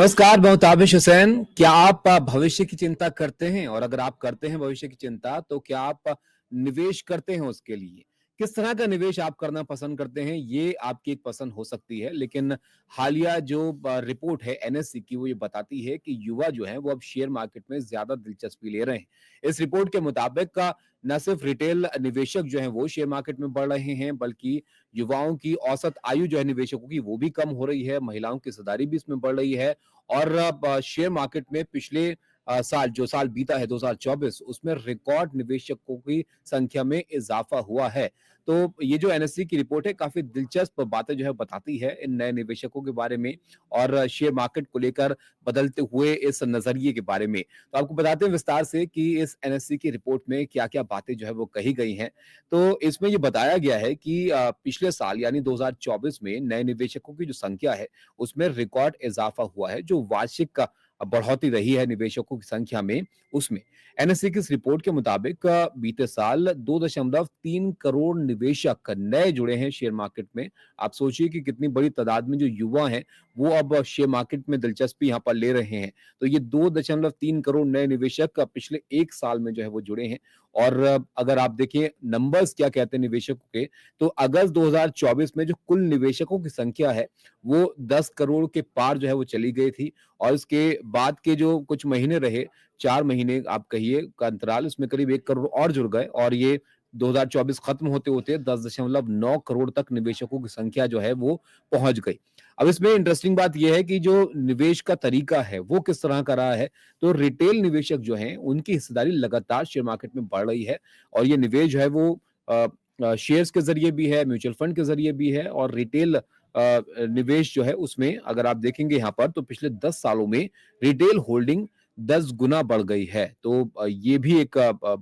नमस्कार, मैं हूं ताबिश हुसैन। क्या आप भविष्य की चिंता करते हैं? और अगर आप करते हैं भविष्य की चिंता, तो क्या आप निवेश करते हैं उसके लिए? किस तरह का निवेश आप करना पसंद करते हैं? ये आपकी एक पसंद हो सकती है, लेकिन हालिया जो रिपोर्ट है एनएससी की, वो ये बताती है कि युवा जो हैं, वो अब शेयर मार्केट में ज़्यादा दिलचस्पी ले रहे हैं। इस रिपोर्ट के मुताबिक न सिर्फ रिटेल निवेशक जो हैं, वो शेयर मार्केट में बढ़ रहे हैं, बल्कि युवाओं की औसत आयु जो है निवेशकों की, वो भी कम हो रही है। महिलाओं की हिस्सेदारी भी इसमें बढ़ रही है। और शेयर मार्केट में पिछले साल जो साल बीता है 2024 उसमें रिकॉर्ड निवेशकों की संख्या में इजाफा हुआ है। तो ये जो एनएससी की रिपोर्ट है काफी दिलचस्प बातें जो है बताती है इन नए निवेशकों के बारे में और शेयर मार्केट को लेकर बदलते हुए इस नजरिए के बारे में। तो आपको बताते हैं विस्तार से कि इस एनएससी की रिपोर्ट में क्या-क्या बातें जो है वो कही गई हैं। तो इसमें ये बताया गया है कि पिछले साल यानी 2024 में नए निवेशकों की जो संख्या है उसमें रिकॉर्ड इजाफा हुआ है। जो वार्षिक का बढ़ोतरी रही है निवेशकों की संख्या में, उसमें एनएससी की इस रिपोर्ट के मुताबिक बीते साल 2.3 करोड़ निवेशक नए जुड़े हैं शेयर मार्केट में। आप सोचिए कि कितनी बड़ी तादाद में जो युवा हैं, वो अब शेयर मार्केट में दिलचस्पी यहाँ पर ले रहे हैं। तो ये 2.3 करोड़ नए निवेशक पिछले 1 साल में जो है वो जुड़े हैं। और अगर आप देखें नंबर्स क्या कहते हैं निवेशकों के, तो अगस्त 2024 में जो कुल निवेशकों की संख्या है, वो 10 करोड़ के पार जो है वो चली गई थी। और उसके बाद के जो कुछ महीने रहे, 4 महीने आप कहिए का अंतराल, उसमें करीब 1 करोड़ और जुड़ गए और ये 2024 खत्म होते-होते 10.9 करोड़ तक निवेशकों की संख्या जो है वो पहुँच गई। अब इसमें इंटरेस्टिंग बात ये है कि जो निवेश का तरीका है, वो किस तरह का रहा है। तो रिटेल निवेशक जो हैं, उनकी हिस्सेदारी लगातार शेयर मार्केट में बढ़ रही है और ये निवेश जो है वो अ शेयर्स के ज़रिए भी है, म्यूचुअल फंड के ज़रिए भी है और रिटेल निवेश जो है उसमें अगर आप देखेंगे यहाँ पर तो पिछले 10 सालों में रिटेल होल्डिंग 10 गुना बढ़ गई है। तो ये भी एक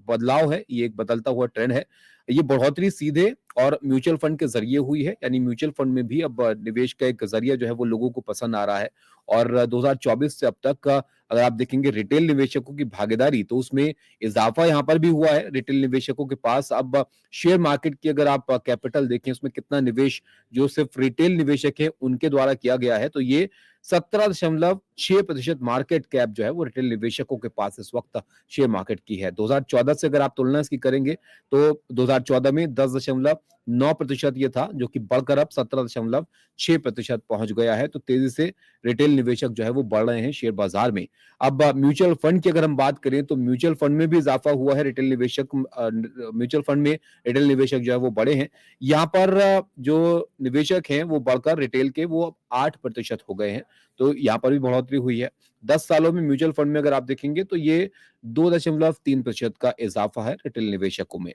बदलाव है, ये एक बदलता हुआ ट्रेंड है। ये बढ़ोतरी सीधे और म्यूचुअल फंड के ज़रिए हुई है, यानी म्यूचुअल फंड में भी अब निवेश का एक ज़रिया जो है वो लोगों को पसंद आ रहा है। और 2024 से अब तक अगर आप देखेंगे रिटेल निवेशकों की भागीदारी तो उसमें इज़ाफ़ा यहाँ पर भी हुआ है। रिटेल निवेशकों के पास अब शेयर मार्केट की अगर आप कैपिटल देखें उसमें कितना निवेश जो सिर्फ रिटेल निवेशक है उनके द्वारा किया गया है, तो ये 17.6% मार्केट कैप जो है वो रिटेल निवेशकों के पास इस वक्त शेयर मार्केट की है। 2014 से अगर आप तुलना इसकी करेंगे तो 2014 में 10.9% ये था, जो कि बढ़कर अब 17.6% पहुंच गया है। तो तेजी से रिटेल निवेशक जो है वो बढ़ रहे हैं शेयर बाजार में। अब म्यूचुअल फंड की अगर हम बात करें तो म्यूचुअल फंड में भी इजाफा हुआ है। रिटेल निवेशक म्यूचुअल फंड में रिटेल निवेशक जो है वो बढ़े हैं। यहाँ पर जो निवेशक हैं वो बढ़कर रिटेल के वो 8% हो गए हैं। तो यहाँ पर भी बढ़ोतरी हुई है। 10 सालों में म्यूचुअल फंड में अगर आप देखेंगे तो ये 2.3% का इजाफा है रिटेल निवेशकों में।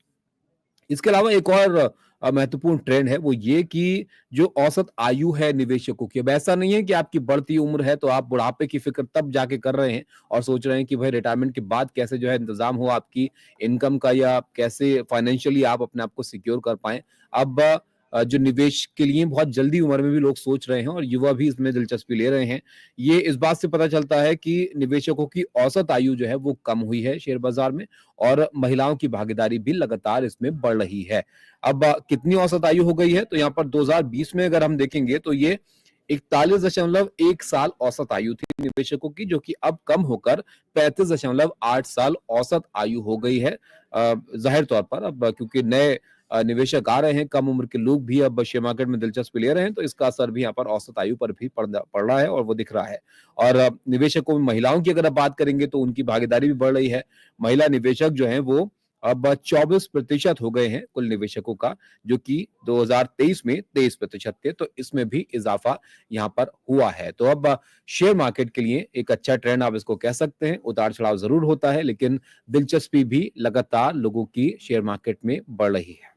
इसके अलावा एक और महत्वपूर्ण ट्रेंड है वो ये कि जो औसत आयु है निवेशकों की, अब ऐसा नहीं है कि आपकी बढ़ती उम्र है तो आप बुढ़ापे की फ़िक्र तब जाके कर रहे हैं और सोच रहे हैं कि भाई रिटायरमेंट के बाद कैसे जो है इंतज़ाम हो आपकी इनकम का या कैसे फाइनेंशियली आप अपने आप को सिक्योर कर पाएँ। अब जो निवेश के लिए बहुत जल्दी उम्र में भी लोग सोच रहे हैं और युवा भी इसमें दिलचस्पी ले रहे हैं। ये इस बात से पता चलता है कि निवेशकों की औसत आयु जो है वो कम हुई है शेयर बाज़ार में और महिलाओं की भागीदारी भी लगातार इसमें बढ़ रही है। अब कितनी औसत आयु हो गई है? तो यहाँ पर 2020 में अगर हम देखेंगे तो ये 41.1 साल औसत आयु थी निवेशकों की, जो कि अब कम होकर 35.8 साल औसत आयु हो गई है। ज़ाहिर तौर पर अब क्योंकि नए निवेशक आ रहे हैं, कम उम्र के लोग भी अब शेयर मार्केट में दिलचस्पी ले रहे हैं, तो इसका असर भी यहाँ पर औसत आयु पर भी पड़ रहा है और वो दिख रहा है। और निवेशकों में महिलाओं की अगर आप बात करेंगे तो उनकी भागीदारी भी बढ़ रही है। महिला निवेशक जो हैं वो अब 24% हो गए हैं कुल निवेशकों का, जो कि 2023 में 23% थे, तो इसमें भी इजाफा यहाँ पर हुआ है। तो अब शेयर मार्केट के लिए एक अच्छा ट्रेंड आप इसको कह सकते हैं। उतार-चढ़ाव ज़रूर होता है, लेकिन दिलचस्पी भी लगातार लोगों की शेयर मार्केट में बढ़ रही है।